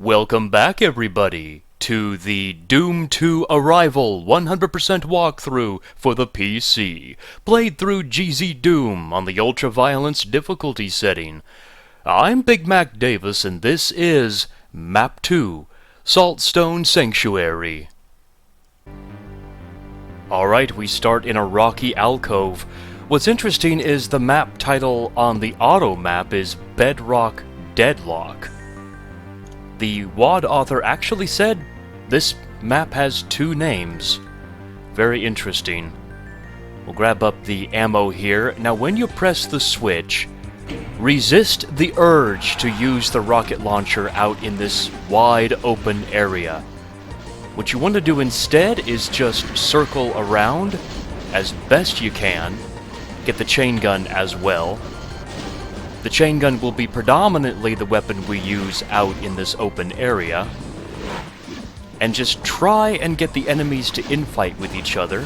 Welcome back, everybody, to the Doom 2 Arrival 100% walkthrough for the PC, played through GZDoom on the ultra-violence difficulty setting. I'm BigMacDavis, and this is Map 2, Saltstone Sanctuary. Alright, we start in a rocky alcove. What's interesting is the map title on the auto map is Bedrock Deadlock. The WAD author actually said this map has two names. Very interesting. We'll grab up the ammo here. Now when you press the switch, resist the urge to use the rocket launcher out in this wide open area. What you want to do instead is just circle around as best you can. Get the chain gun as well. The chain gun will be predominantly the weapon we use out in this open area. And just try and get the enemies to infight with each other.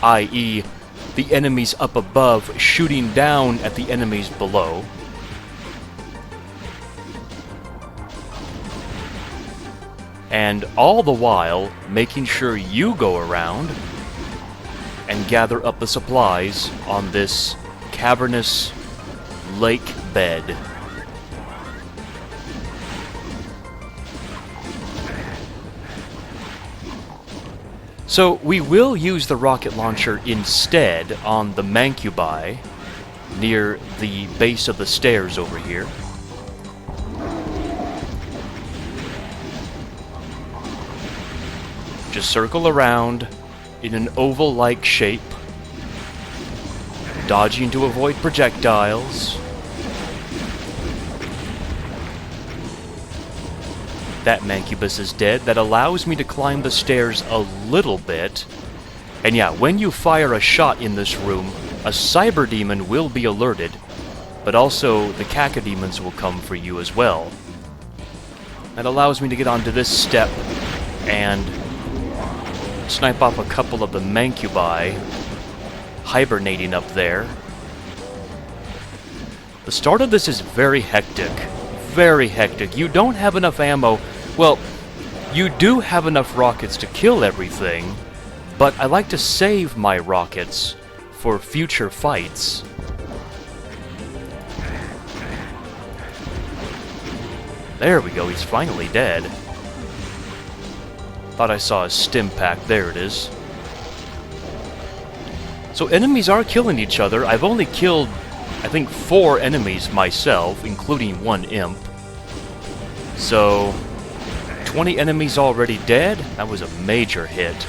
I.e., the enemies up above shooting down at the enemies below. And all the while, making sure you go around and gather up the supplies on this cavernous lake bed. So we will use the rocket launcher instead on the Mancubi near the base of the stairs over here. Just circle around in an oval-like shape, dodging to avoid projectiles. That Mancubus is dead. That allows me to climb the stairs a little bit. And yeah, when you fire a shot in this room, a cyber demon will be alerted, but also the cacodemons will come for you as well. That allows me to get onto this step and snipe off a couple of the Mancubi hibernating up there. The start of this is very hectic. Very hectic. You don't have enough ammo. Well, you do have enough rockets to kill everything, but I like to save my rockets for future fights. There we go, he's finally dead. Thought I saw a stim pack. There it is. So enemies are killing each other. I've only killed, I think, 4 enemies myself, including 1 imp. So 20 enemies already dead? That was a major hit.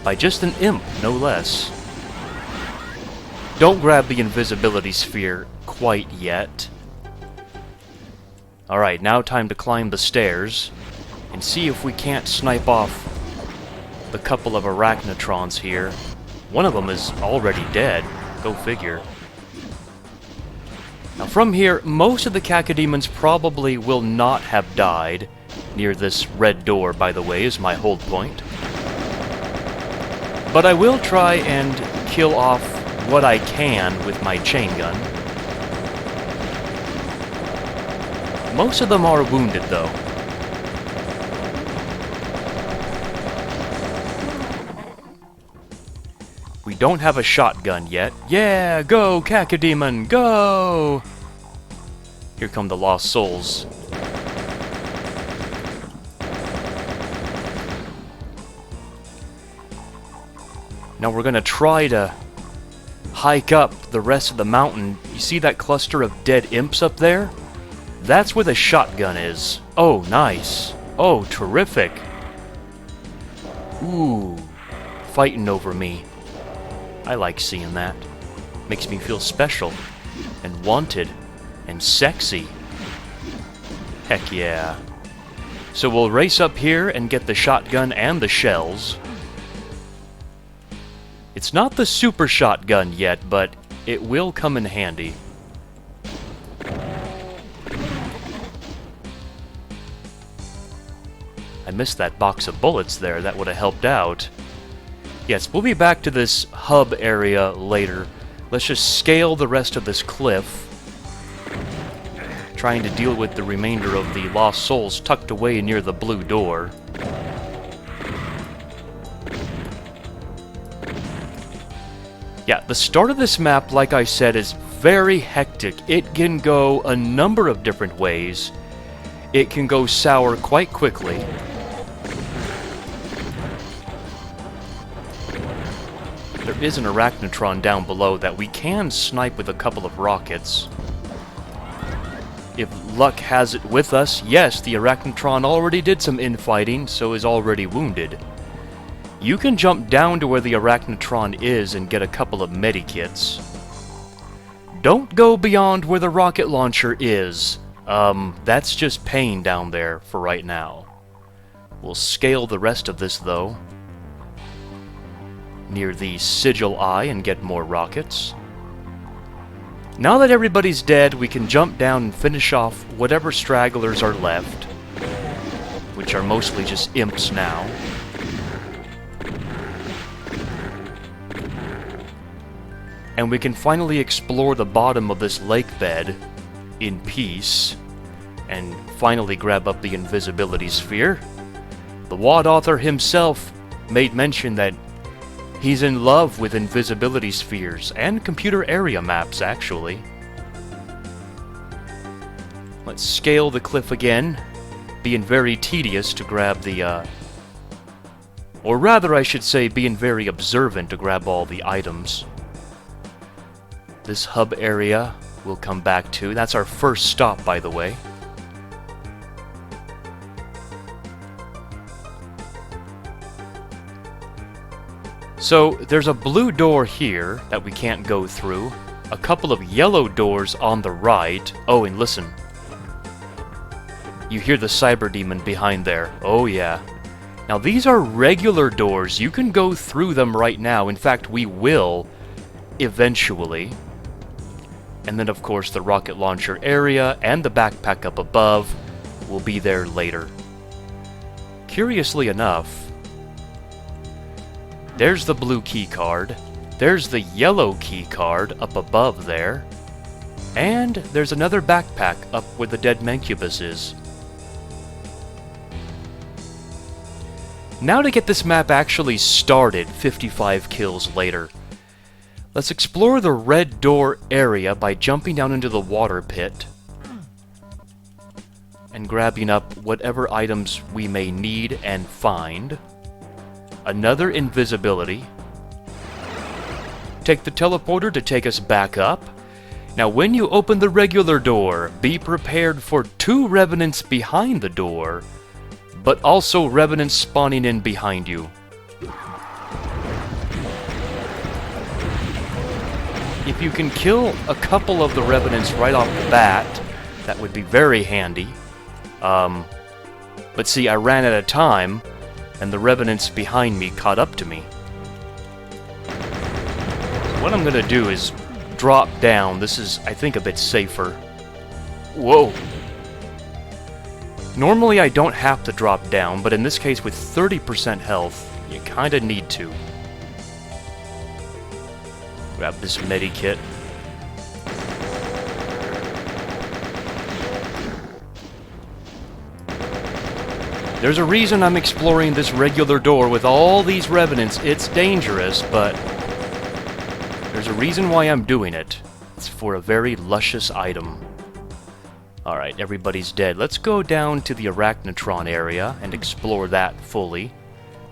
By just an imp, no less. Don't grab the invisibility sphere quite yet. Alright, now time to climb the stairs and see if we can't snipe off the couple of arachnotrons here. One of them is already dead. Go figure. Now from here, most of the cacodemons probably will not have died. Near this red door, by the way, is my hold point. But I will try and kill off what I can with my chain gun. Most of them are wounded, though. We don't have a shotgun yet. Yeah, go, cacodemon, go! Here come the lost souls. Now we're gonna try to hike up the rest of the mountain. You see that cluster of dead imps up there? That's where the shotgun is. Oh, nice. Oh, terrific. Ooh, fighting over me. I like seeing that. Makes me feel special, and wanted, and sexy. Heck yeah. So we'll race up here and get the shotgun and the shells. It's not the super shotgun yet, but it will come in handy. I missed that box of bullets there. That would have helped out. Yes, we'll be back to this hub area later. Let's just scale the rest of this cliff. trying to deal with the remainder of the lost souls tucked away near the blue door. Yeah, the start of this map, like I said, is very hectic. It can go a number of different ways. It can go sour quite quickly. There is an arachnotron down below that we can snipe with a couple of rockets. If luck has it with us, yes, the arachnotron already did some infighting, so is already wounded. You can jump down to where the arachnotron is and get a couple of medikits. Don't go beyond where the rocket launcher is. That's just pain down there for right now. We'll scale the rest of this, though, near the sigil eye and get more rockets. Now that everybody's dead, we can jump down and finish off whatever stragglers are left, which are mostly just imps now. And we can finally explore the bottom of this lake bed in peace, and finally grab up the invisibility sphere. The WAD author himself made mention that he's in love with invisibility spheres and computer area maps, actually. Let's scale the cliff again, being very tedious to grab the, or rather I should say being very observant to grab all the items. This hub area we'll come back to. That's our first stop, by the way. So, there's a blue door here that we can't go through. A couple of yellow doors on the right. Oh, and listen. You hear the cyber demon behind there. Oh, yeah. Now, these are regular doors. You can go through them right now. In fact, we will eventually. And then, of course, the rocket launcher area and the backpack up above will be there later. Curiously enough, there's the blue key card, there's the yellow key card up above there, and there's another backpack up where the dead Mancubus is. Now to get this map actually started 55 kills later. Let's explore the red door area by jumping down into the water pit and grabbing up whatever items we may need and find. Another invisibility. Take the teleporter to take us back up. Now when you open the regular door, be prepared for 2 revenants behind the door, but also revenants spawning in behind you. If you can kill a couple of the revenants right off the bat, that would be very handy. But see, I ran out of time, and the revenants behind me caught up to me. So what I'm gonna do is drop down. This is, I think, a bit safer. Whoa! Normally I don't have to drop down, but in this case with 30% health, you kinda need to. Grab this medikit. There's a reason I'm exploring this regular door with all these revenants. It's dangerous, but there's a reason why I'm doing it. It's for a very luscious item. Alright, everybody's dead. Let's go down to the arachnotron area and explore that fully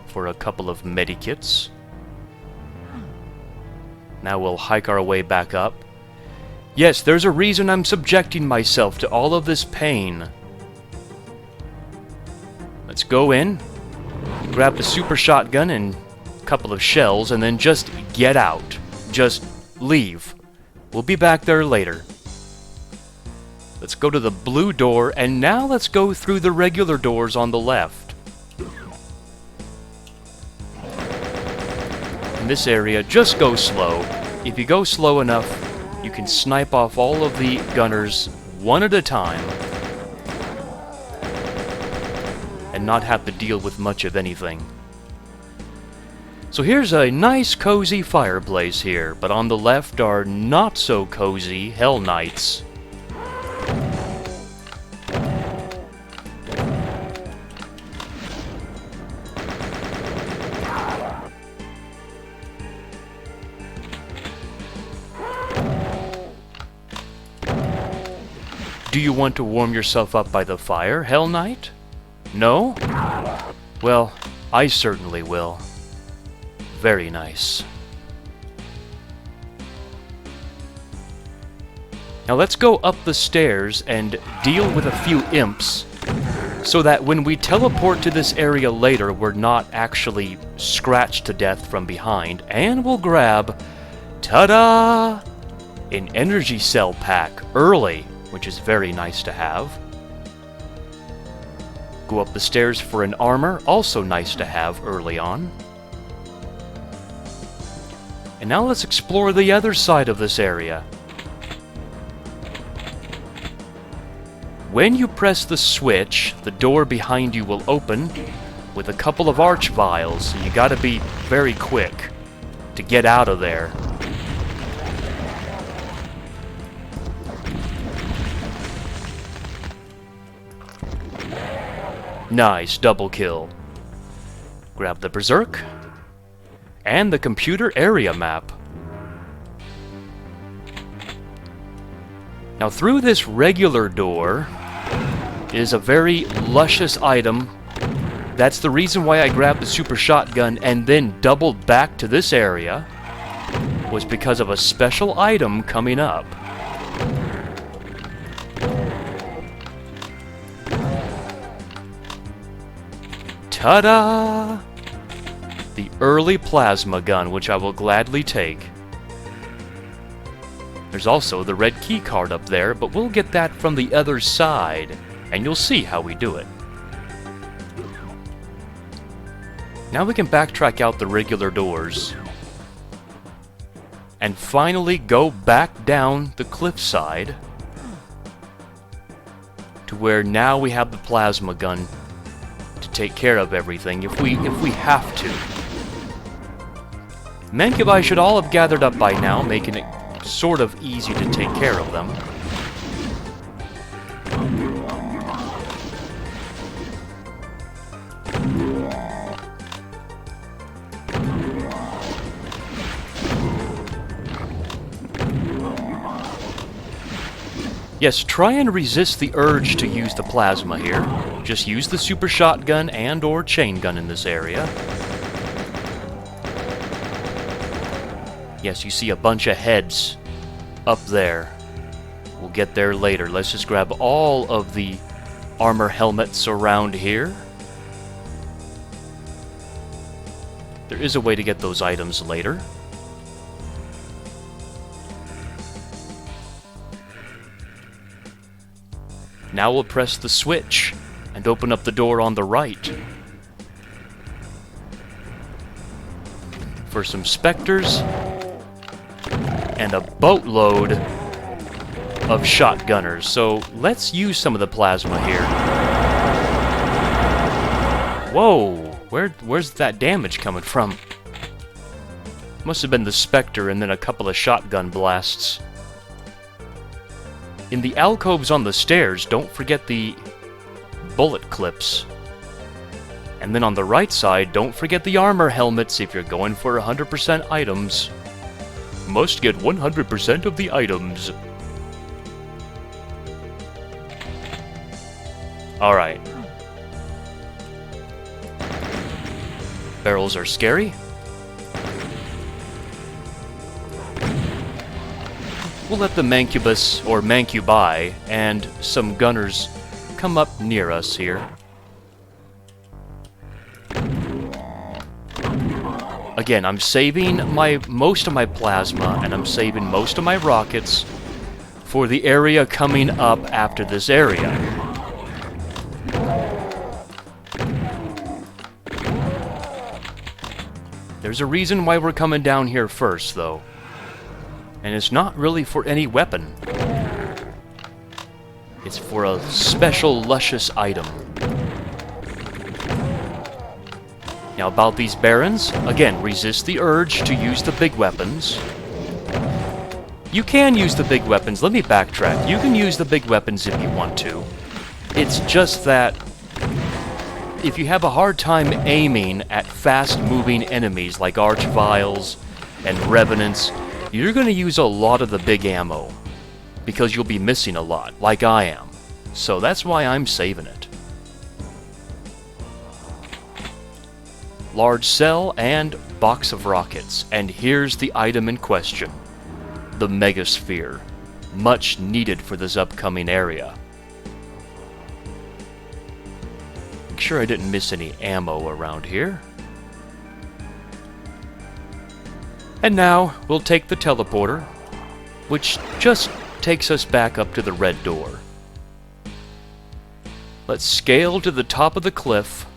for a couple of medikits. Now we'll hike our way back up. Yes, there's a reason I'm subjecting myself to all of this pain. Let's go in, grab the super shotgun and a couple of shells, and then just get out. Just leave. We'll be back there later. Let's go to the blue door, and now let's go through the regular doors on the left. In this area, just go slow. If you go slow enough, you can snipe off all of the gunners one at a time and not have to deal with much of anything. So here's a nice cozy fireplace here, but on the left are not so cozy Hell Knights. Do you want to warm yourself up by the fire, Hell Knight? No? Well, I certainly will. Very nice. Now let's go up the stairs and deal with a few imps, so that when we teleport to this area later, we're not actually scratched to death from behind, and we'll grab, ta-da! An energy cell pack early, which is very nice to have. Go up the stairs for an armor, also nice to have early on. And now let's explore the other side of this area. When you press the switch, the door behind you will open with a couple of arch vials, and you gotta be very quick to get out of there. Nice, double kill. Grab the Berserk and the computer area map. Now through this regular door is a very luscious item. That's the reason why I grabbed the super shotgun and then doubled back to this area, was because of a special item coming up. Ta-da! The early plasma gun, which I will gladly take. There's also the red key card up there, but we'll get that from the other side, and you'll see how we do it. Now we can backtrack out the regular doors, and finally go back down the cliffside to where now we have the plasma gun to take care of everything if we have to. Mancubi should all have gathered up by now, making it sort of easy to take care of them. Yes, try and resist the urge to use the plasma here. Just use the super shotgun and or chain gun in this area. Yes, you see a bunch of heads up there. We'll get there later. Let's just grab all of the armor helmets around here. There is a way to get those items later. Now we'll press the switch and open up the door on the right for some specters and a boatload of shotgunners. So let's use some of the plasma here. Whoa, where's that damage coming from? Must have been the specter and then a couple of shotgun blasts. In the alcoves on the stairs, don't forget the bullet clips. And then on the right side, don't forget the armor helmets if you're going for 100% items. Must get 100% of the items. Alright. Barrels are scary. We'll let the Mancubus, or Mancubi, and some gunners come up near us here. Again, I'm saving most of my plasma, and I'm saving most of my rockets for the area coming up after this area. There's a reason why we're coming down here first, though. And it's not really for any weapon. It's for a special luscious item. Now about these barons, again, resist the urge to use the big weapons. You can use the big weapons, let me backtrack. You can use the big weapons if you want to. It's just that if you have a hard time aiming at fast-moving enemies like Archviles and Revenants, you're going to use a lot of the big ammo. because you'll be missing a lot, like I am. So that's why I'm saving it. Large cell and box of rockets. And here's the item in question. The Megasphere. Much needed for this upcoming area. Make sure I didn't miss any ammo around here. And now, we'll take the teleporter, which just takes us back up to the red door. Let's scale to the top of the cliff,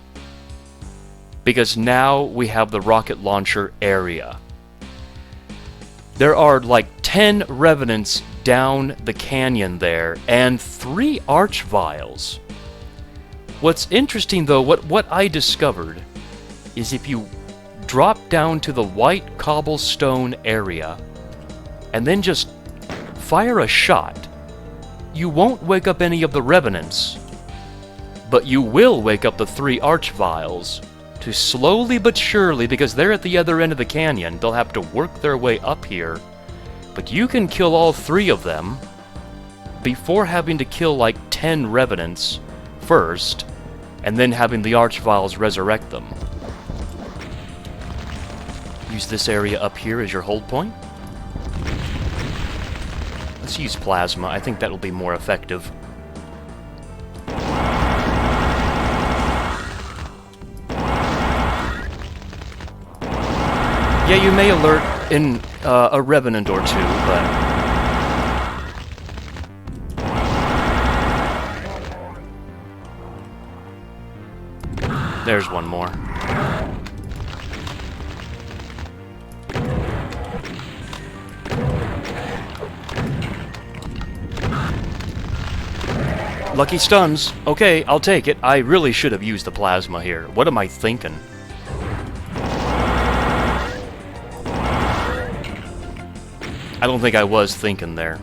because now we have the rocket launcher area. There are like 10 revenants down the canyon there, and 3 arch vials. What's interesting though, what I discovered, is if you drop down to the white cobblestone area, and then just fire a shot, you won't wake up any of the revenants, but you will wake up the 3 arch vials to slowly but surely, because they're at the other end of the canyon, they'll have to work their way up here, but you can kill all 3 of them before having to kill like 10 revenants first, and then having the arch vials resurrect them. Use this area up here as your hold point. Let's use plasma. I think that'll be more effective. Yeah, you may alert in a revenant or 2, but... There's one more. Lucky stuns. Okay, I'll take it. I really should have used the plasma here. What am I thinking? I don't think I was thinking there.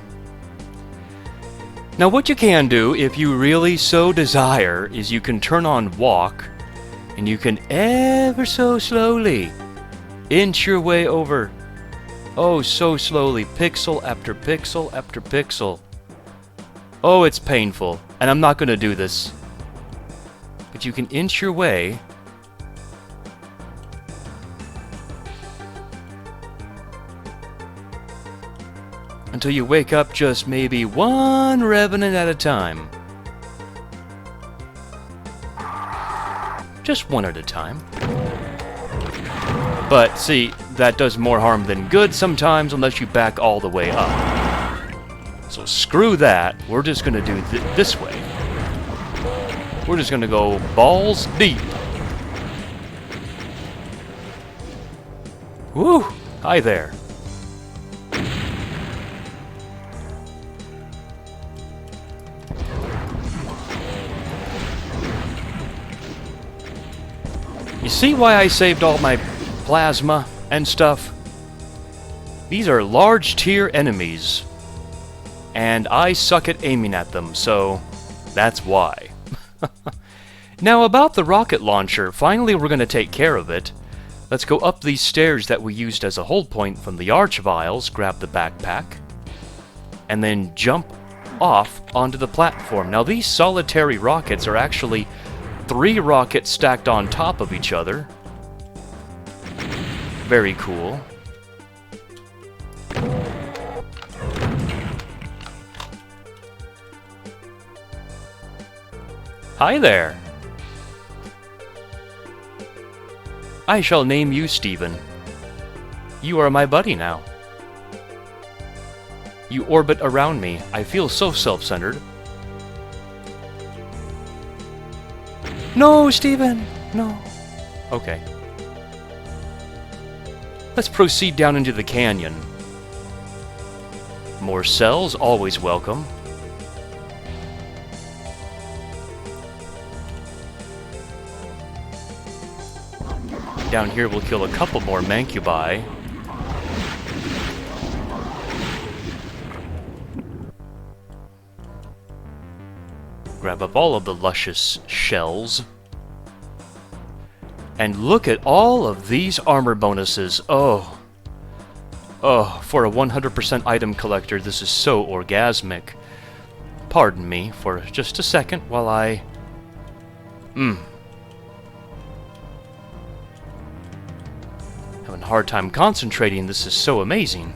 Now what you can do, if you really so desire, is you can turn on walk, and you can ever so slowly inch your way over. Oh, so slowly, pixel after pixel after pixel. Oh, it's painful, and I'm not going to do this. But you can inch your way until you wake up just maybe 1 revenant at a time. Just 1 at a time. But see, that does more harm than good sometimes unless you back all the way up. So screw that, we're just gonna do this way. We're just gonna go balls deep. Woo! Hi there. You see why I saved all my plasma and stuff? These are large tier enemies, and I suck at aiming at them, so that's why. Now about the rocket launcher, finally we're going to take care of it. Let's go up these stairs that we used as a hold point from the arch vials, grab the backpack, and then jump off onto the platform. Now these solitary rockets are actually 3 rockets stacked on top of each other. Very cool. Hi there. I shall name you Steven. You are my buddy now. You orbit around me. I feel so self-centered. No, Steven! No. Okay. Let's proceed down into the canyon. More cells, always welcome. Down here we'll kill a couple more mancubi. Grab up all of the luscious shells. And look at all of these armor bonuses. Oh. Oh, for a 100% item collector, this is so orgasmic. Pardon me for just a second while I... Having a hard time concentrating, this is so amazing.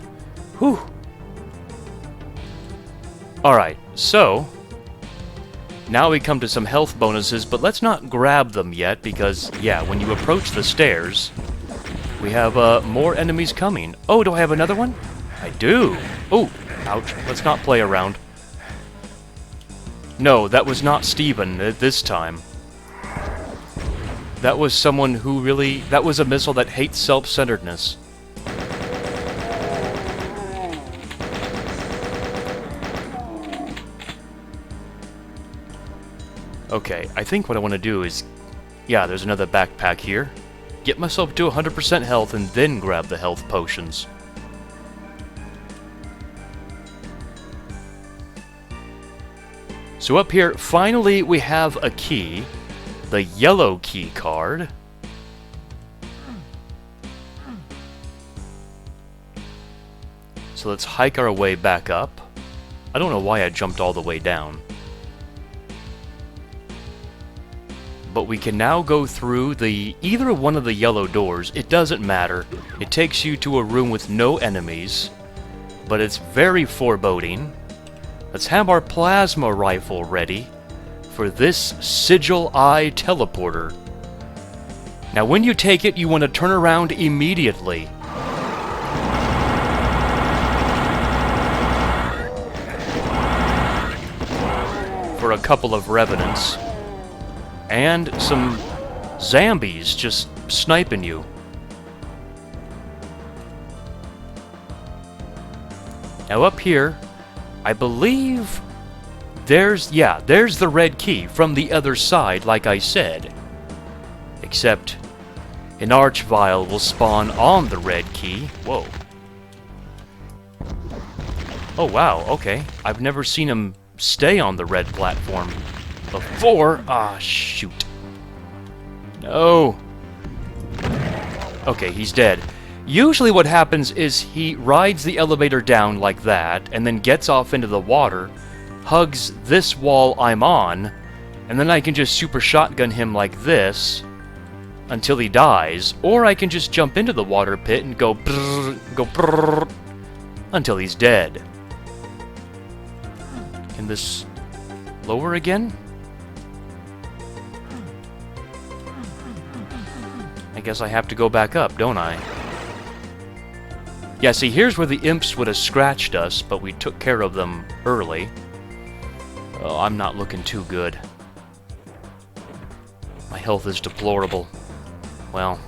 Whew. Alright, so... Now we come to some health bonuses, but let's not grab them yet, because, yeah, when you approach the stairs, we have more enemies coming. Oh, do I have another one? I do. Oh, ouch. Let's not play around. No, that was not Steven this time. That was someone who really... That was a missile that hates self-centeredness. Okay, I think what I want to do is... Yeah, there's another backpack here. Get myself to 100% health and then grab the health potions. So up here, finally we have a key. The yellow key card. So let's hike our way back up. I don't know why I jumped all the way down. But we can now go through either one of the yellow doors. It doesn't matter. It takes you to a room with no enemies. But it's very foreboding. Let's have our plasma rifle ready for this Sigil Eye teleporter. Now when you take it, you want to turn around immediately. For a couple of revenants. And some zombies just sniping you. Now up here, I believe there's the red key from the other side, like I said. Except an Archvile will spawn on the red key. Whoa. Oh wow, okay. I've never seen him stay on the red platform before. Ah, shoot. No. Okay, he's dead. Usually what happens is he rides the elevator down like that, and then gets off into the water, hugs this wall I'm on, and then I can just super shotgun him like this until he dies, or I can just jump into the water pit and go brrr, until he's dead. Can this lower again? I guess I have to go back up, don't I? Yeah, see, here's where the imps would have scratched us, but we took care of them early. Oh, I'm not looking too good. My health is deplorable. Well,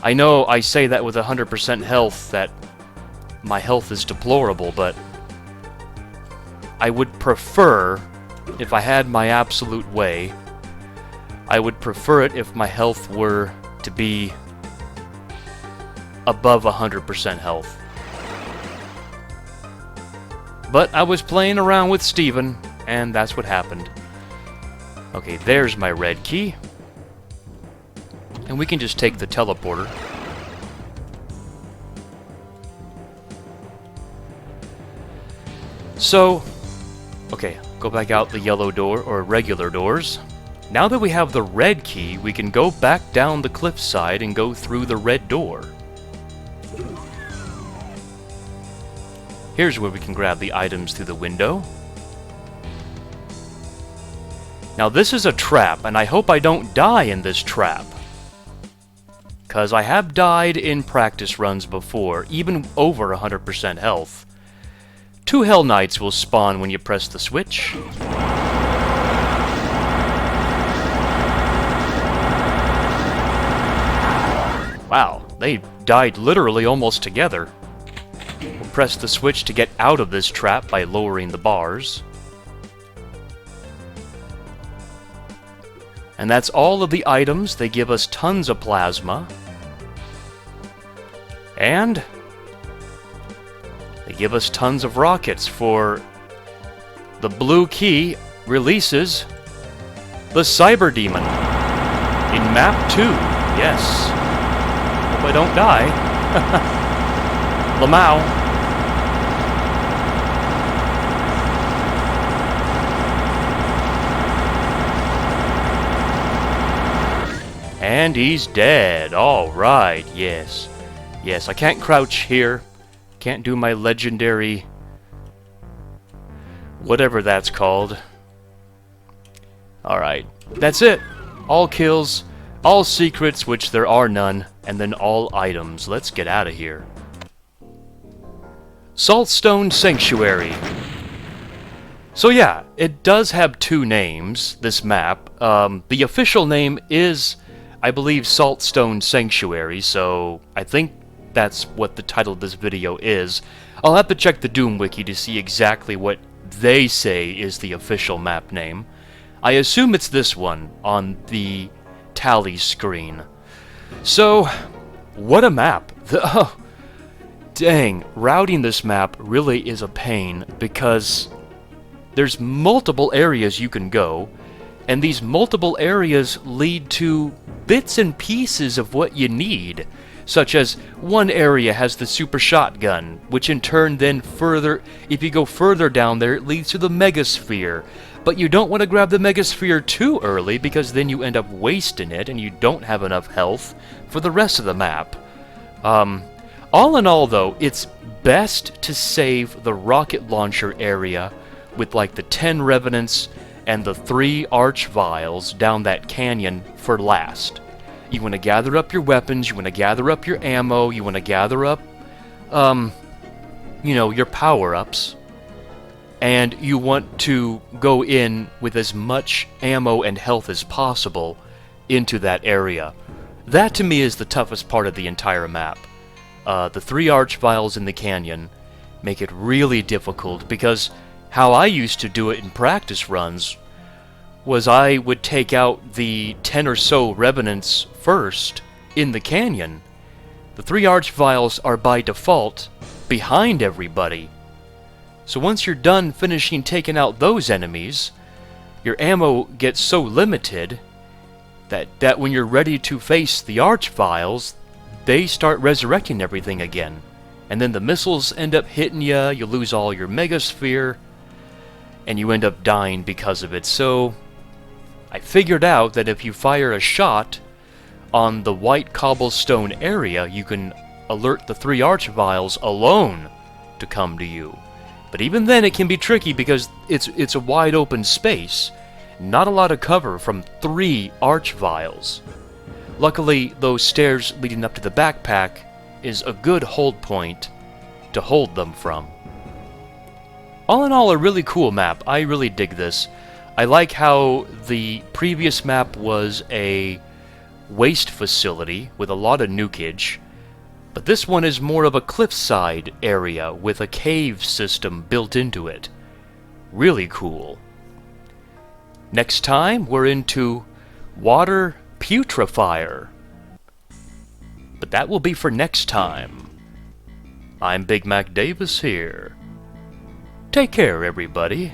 I know I say that with 100% health, that my health is deplorable, but I would prefer, if I had my absolute way, I would prefer it if my health were to be above 100% health. But I was playing around with Steven, and that's what happened. Okay, there's my red key. And we can just take the teleporter. So, okay, go back out the yellow door, or regular doors. Now that we have the red key, we can go back down the cliffside and go through the red door. Here's where we can grab the items through the window. Now this is a trap, and I hope I don't die in this trap. Because I have died in practice runs before, even over 100% health. 2 Hell Knights will spawn when you press the switch. Wow, they died literally almost together. We'll press the switch to get out of this trap by lowering the bars. And that's all of the items. They give us tons of plasma. And they give us tons of rockets for the blue key releases the Cyber Demon in Map 2. Yes. Hope I don't die. Lamau. And he's dead. Alright, yes. Yes, I can't crouch here. Can't do my legendary... whatever that's called. Alright, that's it. All kills, all secrets, which there are none, and then all items. Let's get out of here. Saltstone Sanctuary. So yeah, it does have two names, this map. The official name is, I believe, Saltstone Sanctuary, so I think that's what the title of this video is. I'll have to check the Doom Wiki to see exactly what they say is the official map name. I assume it's this one on the tally screen. So, what a map. Oh, dang, routing this map really is a pain because there's multiple areas you can go, and these multiple areas lead to bits and pieces of what you need, such as one area has the super shotgun, which in turn then further, if you go further down there, it leads to the megasphere. But you don't want to grab the megasphere too early because then you end up wasting it and you don't have enough health for the rest of the map. All in all though, it's best to save the rocket launcher area with like the 10 revenants and the 3 arch vials down that canyon for last. You want to gather up your weapons, you want to gather up your ammo, you want to gather up, you know, your power-ups. And you want to go in with as much ammo and health as possible into that area. That to me is the toughest part of the entire map. The 3 arch vials in the canyon make it really difficult because how I used to do it in practice runs was I would take out the 10 or so revenants first in the canyon. The 3 arch vials are by default behind everybody. So once you're done finishing taking out those enemies, your ammo gets so limited that when you're ready to face the arch vials, they start resurrecting everything again. And then the missiles end up hitting you, you lose all your megasphere, and you end up dying because of it. So I figured out that if you fire a shot on the white cobblestone area, you can alert the 3 arch vials alone to come to you. But even then it can be tricky because it's a wide open space. Not a lot of cover from 3 arch vials. Luckily, those stairs leading up to the backpack is a good hold point to hold them from. All in all, a really cool map. I really dig this. I like how the previous map was a waste facility with a lot of nukage, but this one is more of a cliffside area with a cave system built into it. Really cool. Next time, we're into Water Putrefier. But that will be for next time. I'm BigMacDavis here. Take care, everybody.